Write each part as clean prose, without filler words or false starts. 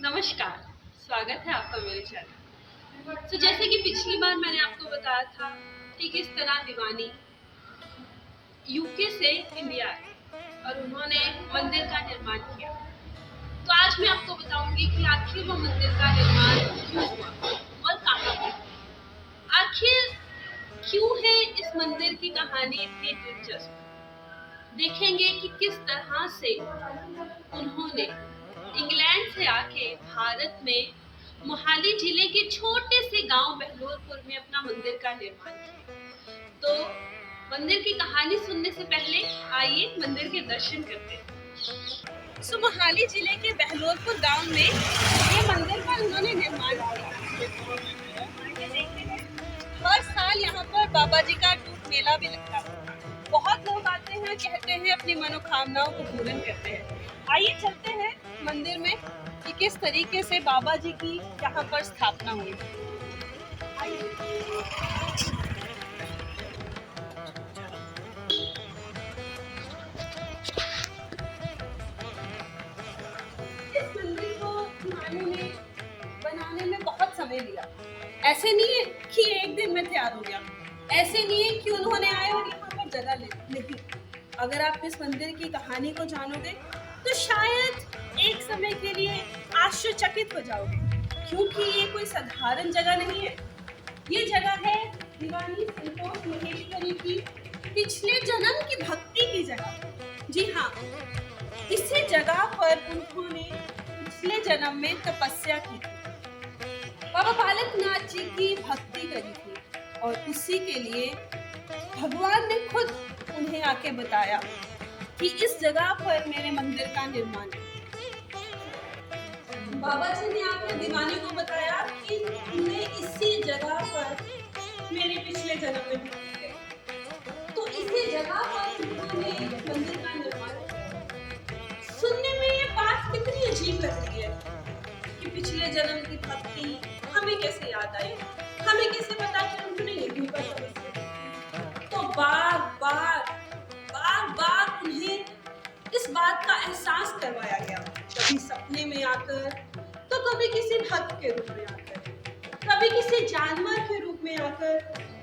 नमस्कार, स्वागत है आपका मेरे चैनल। तो जैसे कि पिछली बार मैंने आपको बताया था कि किस तरह दीवानी यूके से इंडिया आई और उन्होंने मंदिर का निर्माण किया। तो आज मैं आपको बताऊंगी कि आखिर वो मंदिर का निर्माण क्यों हुआ और कहाँ पे। आखिर क्यों है इस मंदिर की कहानी इतनी दिलचस्प। देखेंगे कि किस तरह से उन्होंने इंग्लैंड से आके भारत में मोहाली जिले के छोटे से गांव बहलोलपुर में अपना मंदिर का निर्माण किया। तो मंदिर की कहानी सुनने से पहले आइए मंदिर के दर्शन करते हैं। मोहाली जिले के बहलोलपुर गांव में ये मंदिर का उन्होंने निर्माण किया। हर साल यहाँ पर बाबा जी का टूट मेला भी लगता है। बहुत लोग आते हैं, कहते हैं, अपनी मनोकामनाओं को पूर्ण करते हैं। आइए चलते हैं मंदिर में कि किस तरीके से बाबा जी की यहाँ पर स्थापना हुई। इस मंदिर को बनाने में बहुत समय लिया। ऐसे नहीं है कि एक दिन में तैयार हो गया, ऐसे नहीं है कि उन्होंने आए और यहाँ पर जगह नहीं। अगर आप इस मंदिर की कहानी को जानोगे तो शायद एक समय के लिए आश्चर्यचकित हो जाओगे, क्योंकि ये कोई साधारण जगह नहीं है। ये जगह है दीवानी संतोष महेश्वरी की पिछले जन्म की भक्ति की जगह। जी हाँ, इसी जगह पर उन्होंने पिछले जन्म में तपस्या की थी, बाबा बालकनाथ जी की भक्ति करी थी और उसी के लिए भगवान ने खुद उन्हें आके बताया कि इस जगह पर मेरे मंदिर का निर्माण है। बाबा जी ने आके दीवानी को बताया कि तुमने इसी जगह पर मेरे पिछले जन्म में भक्ति करी, तो इसी जगह पर उन्होंने मंदिर का निर्माण किया। सुनने में ये बात कितनी अजीब लग रही है कि पिछले जन्म की भक्ति हमें कैसे याद आई, हमें कैसे पता कि उन्होंने यहीं पर तपस्या की। तो बार बार उन्हें इस बात का एहसास करवाया गया, कभी सपने में आकर, तो कभी किसी भक्त के रूप में आकर, कभी किसी जानवर के रूप में आकर,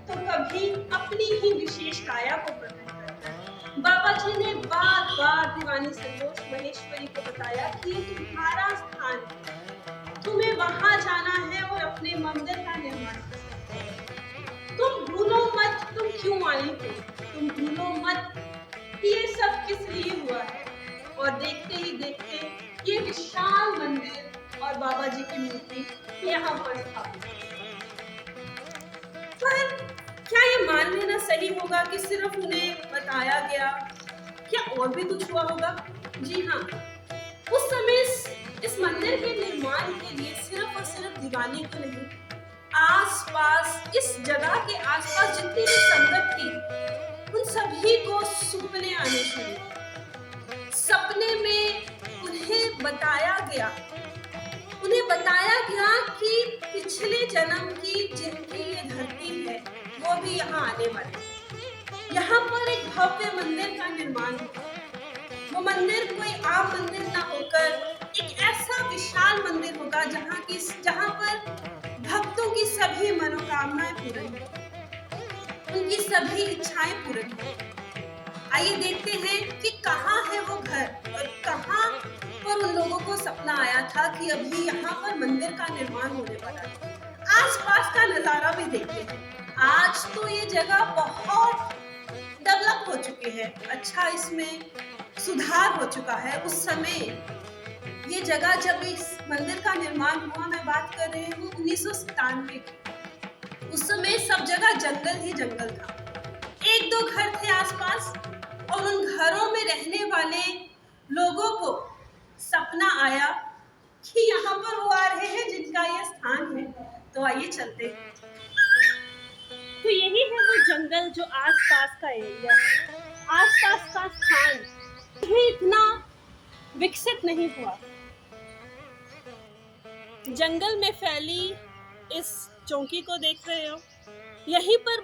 तो कभी अपनी ही विशेष काया को प्रकट कर बाबा जी ने बार बार दीवानी संतोष महेश्वरी को बताया कि ये तुम्हारा स्थान है, तुम्हें वहां जाना है और अपने मंदिर का निर्माण करना है। तुम भूलो मत तुम क्यों आई हो, तुम भूलो मत कि ये सब किस लिए हुआ है। और देखते ही देखते ये विशाल मंदिर और बाबा जी की मूर्ति यहाँ पर स्थापित है। पर क्या ये मान लेना सही होगा कि सिर्फ उन्हें बताया गया, क्या और भी कुछ हुआ होगा? जी हाँ, उस समय इस मंदिर के निर्माण के लिए सिर्फ और सिर्फ दीवानी को नहीं, आसपास इस जगह के आसपास जितनी भी संगत थी उन सभी को सपने आने शुरू। सपने में उन्हें बताया गया कि पिछले जन्म की जिनकी ये धरती है वो भी यहाँ आने वाले। यहाँ पर एक भव्य मंदिर का निर्माण हुआ। वो मंदिर कोई आम मंदिर ना होकर एक ऐसा विशाल मंदिर होगा जहाँ पर भक्तों की सभी मनोकामनाएं पूर्ण हों, उनकी सभी इच्छाएं पूर्ण हों। आइए देखते हैं कि कहाँ है वो घर और कहाँ पर उन लोगों को सपना आया था कि अभी यहाँ पर मंदिर का निर्माण होने वाला है। आसपास का नजारा भी देखते हैं। आज तो ये जगह बहुत डेवलप हो चुकी है, अच्छा इसमें सुधार हो चुका है। उस समय ये जगह जब इस मंदिर का निर्माण हुआ, मैं बात कर रही हूँ 1997 की, उस समय सब जगह जंगल ही जंगल था। एक दो घर थे आसपास और उन घरों में रहने वाले लोगों को सपना आया कि यहाँ पर वो आ रहे हैं जिनका ये स्थान है। तो आइए चलते हैं। तो यही है वो जंगल जो आसपास का एरिया है, आसपास का स्थान ये इतना विकसित नहीं हुआ। जंगल में फैली इस चौकी को देख रहे हो, यहीं पर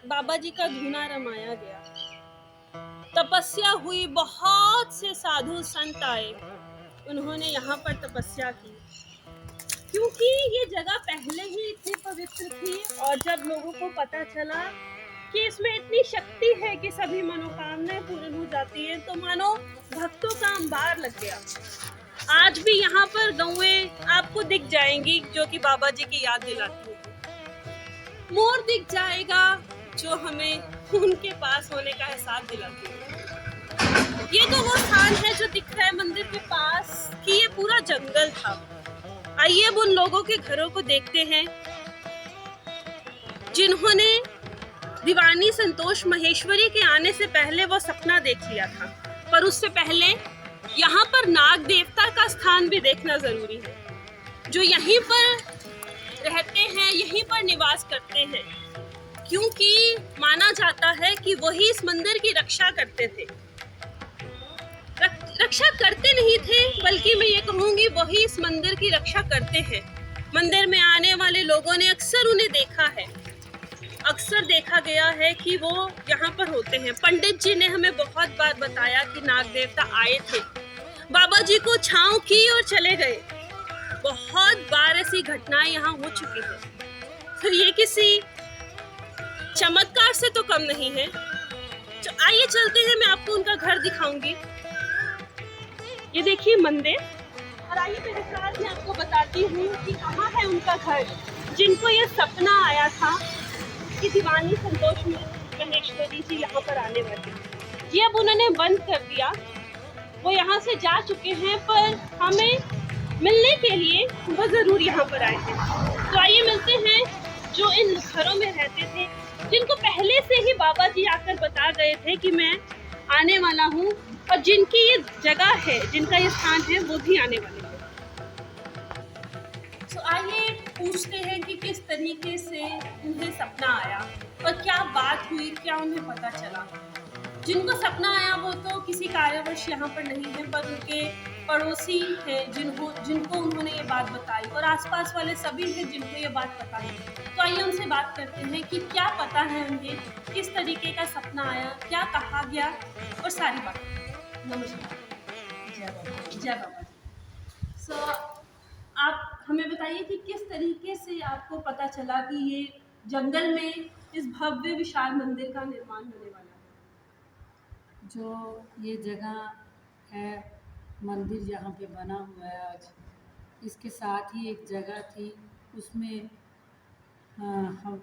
बाबा जी का धूना रमाया गया, तपस्या हुई, बहुत से साधु संत आए, उन्होंने यहाँ पर तपस्या की। क्योंकि ये जगह पहले ही इतनी पवित्र थी और जब लोगों को पता चला कि इसमें इतनी शक्ति है कि सभी मनोकामनाएं पूर्ण हो जाती हैं, तो मानो भक्तों का अंबार लग गया। आज भी यहाँ पर गौएं आपको दिख जाएंगी जो कि बाबा जी की याद दिलाती है। मोर दिख जाएगा जो हमें उनके पास होने का एहसास दिलाती है। ये तो वो स्थान है जो दिख रहा है मंदिर के पास कि ये पूरा जंगल था। आइए अब उन लोगों के घरों को देखते हैं जिन्होंने दीवानी संतोष महेश्वरी के आने से पहले वो सपना देख लिया था। पर उससे पहले यहाँ पर नाग देवता का स्थान भी देखना जरूरी है, जो यहीं पर रहते हैं, यहीं पर निवास करते हैं, क्योंकि माना जाता है कि वही इस मंदिर की रक्षा करते थे। रक्षा करते नहीं थे, बल्कि मैं ये कहूँगी वही इस मंदिर की रक्षा करते हैं। मंदिर में आने वाले लोगों ने अक्सर उन्हें देखा है, अक्सर देखा गया है कि वो यहाँ पर होते हैं। पंडित जी ने हमें बहुत बार बताया कि नाग देवता आए थे, बाबा जी को छांव की और चले गए। बहुत बार ऐसी घटनाएं यहाँ हो चुकी है, तो ये किसी चमत्कार से तो कम नहीं है। तो आइए चलते हैं, मैं आपको उनका घर दिखाऊंगी। ये देखिए मंदिर, और आइए मेरे साथ मैं आपको बताती हूँ कि कहाँ है उनका घर, जिनको ये सपना आया था कि दीवानी संतोष महेश्वरी जी यहाँ पर आने वाले। ये अब उन्होंने बंद कर दिया, वो यहाँ से जा चुके हैं, पर हमें मिलने के लिए वो जरूर यहाँ पर आए हैं। तो आइए मिलते हैं जो इन घरों में रहते थे, जिनको पहले से ही बाबा जी आकर बता गए थे कि मैं आने वाला हूँ, और जिनकी ये जगह है, जिनका ये स्थान है, वो भी आने वाले हैं। तो आइए पूछते हैं कि किस तरीके से उन्हें सपना आया और क्या बात हुई, क्या उन्हें पता चला। जिनको सपना आया वो तो किसी कार्यवश यहाँ पर नहीं है, पर उनके पड़ोसी हैं जिनको उन्होंने ये बात बताई, और आसपास वाले सभी हैं जिनको ये बात पता है। तो आइए उनसे बात करते हैं कि क्या पता है उन्हें, किस तरीके का सपना आया, क्या कहा गया, और सारी बात। नमस्कार। जय बाबा। सो आप हमें बताइए कि किस तरीके से आपको पता चला कि ये जंगल में इस भव्य विशाल मंदिर का निर्माण होने वाला है। जो ये जगह है, मंदिर यहाँ पे बना हुआ है आज, इसके साथ ही एक जगह थी, उसमें हम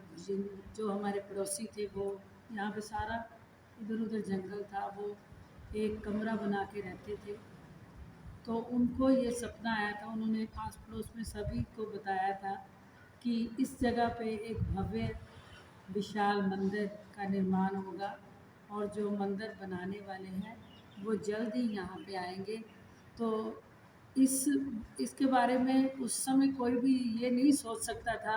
जो हमारे पड़ोसी थे वो यहाँ पे सारा इधर उधर जंगल था, वो एक कमरा बना के रहते थे। तो उनको ये सपना आया था, उन्होंने आस पड़ोस में सभी को बताया था कि इस जगह पे एक भव्य विशाल मंदिर का निर्माण होगा, और जो मंदिर बनाने वाले हैं वो जल्द ही यहाँ पे आएंगे। तो इसके बारे में उस समय कोई भी ये नहीं सोच सकता था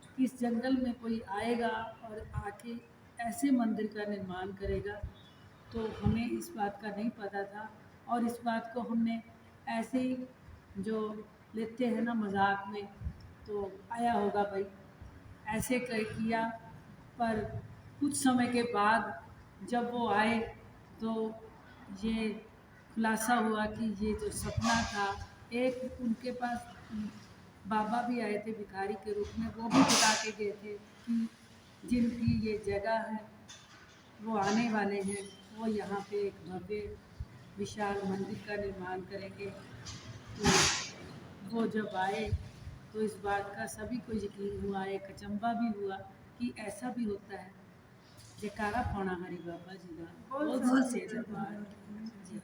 कि इस जंगल में कोई आएगा और आके ऐसे मंदिर का निर्माण करेगा। तो हमें इस बात का नहीं पता था, और इस बात को हमने ऐसे ही जो लेते हैं ना मजाक में, तो आया होगा भाई, ऐसे किया। पर कुछ समय के बाद जब वो आए तो ये खुलासा हुआ कि ये जो सपना था, एक उनके पास बाबा भी आए थे भिखारी के रूप में, वो भी बता के गए थे कि जिनकी ये जगह है वो आने वाले हैं, वो यहाँ पे एक भव्य विशाल मंदिर का निर्माण करेंगे। तो वो जब आए तो इस बात का सभी को यकीन हुआ, एक अचंभा भी हुआ कि ऐसा भी होता है। जयकारा पौना हरि बाबा जी का बहुत से दरबार जी।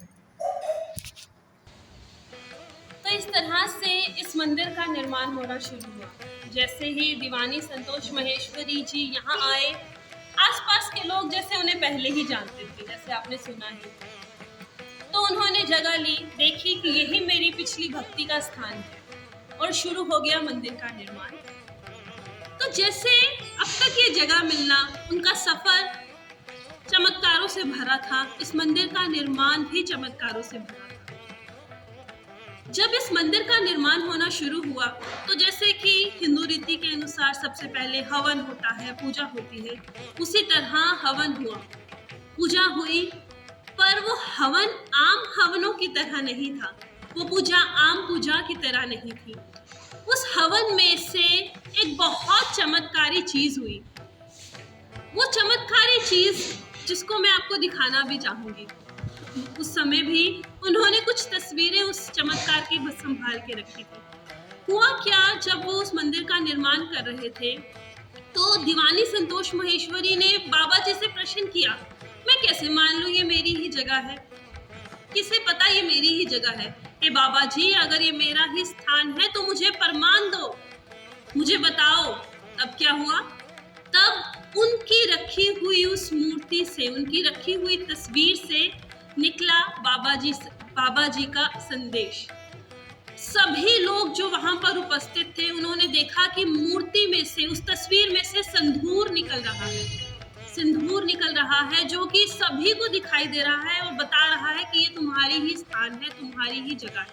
तो इस तरह से इस मंदिर का निर्माण होना शुरू हुआ। जैसे ही दीवानी संतोष महेश्वरी जी यहाँ आए, आसपास के लोग जैसे उन्हें पहले ही जानते थे, जैसे आपने सुना है, तो उन्होंने जगह ली, देखी कि यही मेरी पिछली भक्ति का स्थान है, और शुरू हो गया मंदिर का निर्माण। तो जैसे अब तक ये जगह मिलना, उनका सफर चमत्कारों से भरा था, इस मंदिर का निर्माण भी चमत्कारों से भरा था। जब इस मंदिर का निर्माण होना शुरू हुआ, तो जैसे कि हिंदू रीति के अनुसार सबसे पहले हवन होता है, पूजा होती है, उसी तरह हवन हुआ, पूजा हुई। पर वो हवन आम हवनों की तरह नहीं था, वो पूजा आम पूजा की तरह नहीं थी। उस हवन में से एक बहुत चमत्कारी चीज हुई। वो चमत्कारी चीज जिसको मैं आपको दिखाना भी चाहूंगी। उस समय भी उन्होंने कुछ तस्वीरें उस चमत्कार की संभाल के रखी थी। हुआ क्या, जब वो उस मंदिर का निर्माण कर रहे थे तो दीवानी संतोष महेश्वरी ने बाबा जी से प्रश्न किया, मैं कैसे मान लूं ये मेरी ही जगह है, किसे पता ये मेरी ही जगह है। हे बाबा जी, अगर ये मेरा ही स्थान है तो मुझे प्रमाण दो, मुझे बताओ। तब क्या हुआ, तब उनकी रखी हुई उस मूर्ति से, उनकी रखी हुई तस्वीर से निकला बाबा जी का संदेश। सभी लोग जो वहां पर उपस्थित थे उन्होंने देखा कि मूर्ति में से, उस तस्वीर में से सिंदूर निकल रहा है, सिंदूर निकल रहा है जो कि सभी को दिखाई दे रहा है और बता रहा है कि ये तुम्हारी ही स्थान है, तुम्हारी ही जगह है।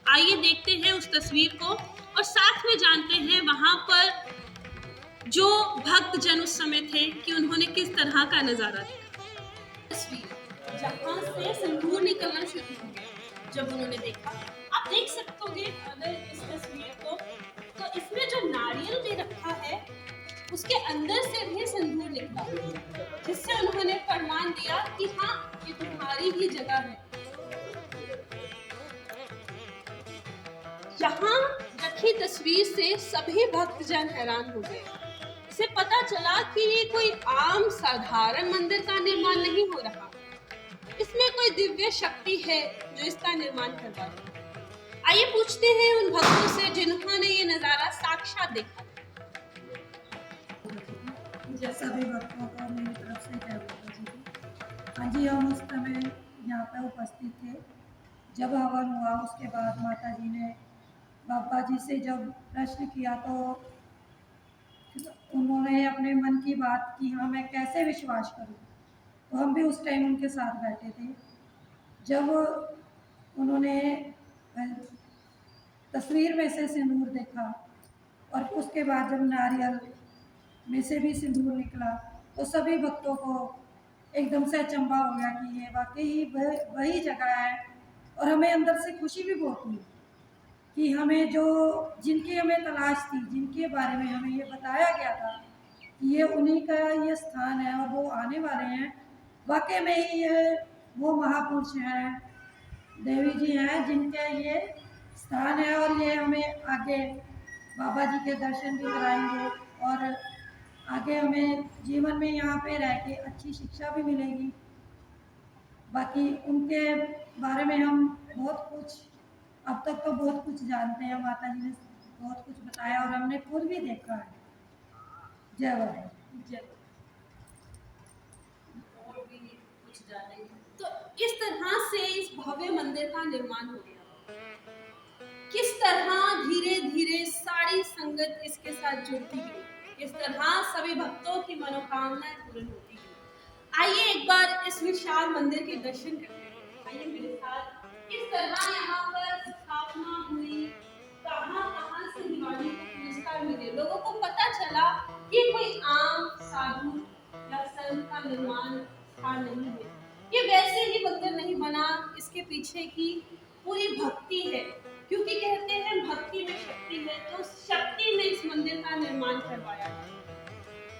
आइए देखते हैं उस तस्वीर को और साथ में जानते हैं वहां पर जो भक्त जन उस समय थे कि उन्होंने किस तरह का नजारा देखा। तस्वीर जहां से सिंदूर निकलना शुरू हो गया, जब उन्होंने देखा, आप देख सकते होगे अगर इस तस्वीर को, तो इसमें जो नारियल भी रखा है उसके अंदर से भी सिंदूर निकला, जिससे उन्होंने प्रमाण दिया कि हाँ, ये तुम्हारी ही जगह है। यहाँ रखी तस्वीर से सभी भक्तजन हैरान हो गए। इसे पता चला कि ये कोई आम साधारण मंदिर का निर्माण नहीं हो रहा, इसमें कोई दिव्य शक्ति है जो इसका निर्माण करवा रही है। आइए पूछते हैं उन भक्तों से जिन्होंने ये नजारा साक्षात देखा। सभी भक्तों को मेरी तरफ से जय माता जी की। हाँ जी, हम उस समय यहाँ पे उपस्थित थे जब हवन हुआ। उसके बाद माता जी ने बाबा जी से जब प्रश्न किया तो उन्होंने अपने मन की बात की, हाँ मैं कैसे विश्वास करूँ। तो हम भी उस टाइम उनके साथ बैठे थे। जब उन्होंने तस्वीर में से सिंदूर देखा और उसके बाद जब नारियल में से भी सिंदूर निकला तो सभी भक्तों को एकदम से अचंभा हो गया कि ये वाकई वही जगह है। और हमें अंदर से खुशी भी बहुत हुई कि हमें जिनकी हमें तलाश थी, जिनके बारे में हमें ये बताया गया था कि ये उन्हीं का ये स्थान है और वो आने वाले हैं, वाकई में ही ये वो महापुरुष हैं, देवी जी हैं जिनके ये स्थान है। और ये हमें आगे बाबा जी के दर्शन भी कराएंगे और आगे हमें जीवन में यहाँ पे रह के अच्छी शिक्षा भी मिलेगी। बाकी उनके बारे में हम बहुत कुछ, अब तक तो बहुत कुछ जानते हैं, माता जी ने बहुत कुछ बताया और हमने खुद भी देखा है। जय बाबा। जय। और भी कुछ जाने। तो इस तरह से इस भव्य मंदिर का निर्माण हो गया। किस तरह धीरे धीरे सारी संगत इसके साथ जुड़ती गई, इस तरह सभी भक्तों की मनोकामनाएं पूर्ण होती गई। आइए एक बार इस विशाल मंदिर के दर्शन करते हैं। आइए मेरे साथ। किस तरह यहाँ पर स्थापना हुई, कहाँ से दीवानी को पुरस्कार मिले, लोगों को पता चला कि कोई आम साधु या संत का निर्माण स्थान नहीं है, ये वैसे ही मंदिर नहीं बना, इसके पीछे की पूरी भक्ति है। क्योंकि कहते हैं भक्ति में शक्ति है, तो शक्ति ने इस मंदिर का निर्माण करवाया।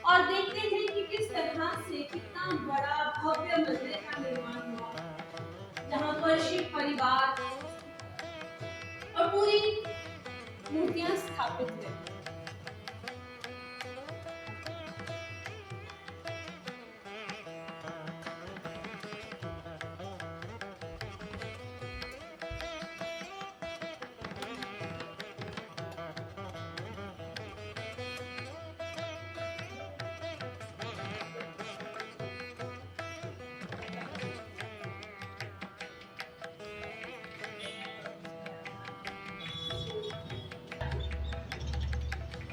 और देखते हैं कि किस तरह से कितना बड़ा भव्य मंदिर का निर्माण हुआ, जहाँ पर शिव परिवार और पूरी मूर्तियां स्थापित है।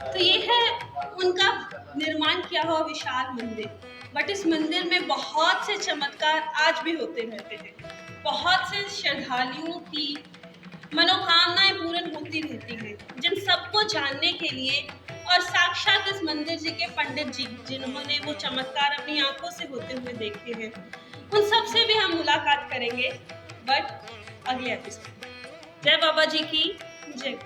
तो ये है उनका निर्माण किया हुआ विशाल मंदिर। बट इस मंदिर में बहुत से चमत्कार आज भी होते रहते हैं। बहुत से श्रद्धालुओं की मनोकामनाएं पूर्ण होती रहती हैं, जिन सबको जानने के लिए और साक्षात इस मंदिर जी के पंडित जी जिन्होंने वो चमत्कार अपनी आंखों से होते हुए देखे हैं, उन सब से भी हम मुलाकात करेंगे बट अगले एपिसोड। जय बाबा जी की जय।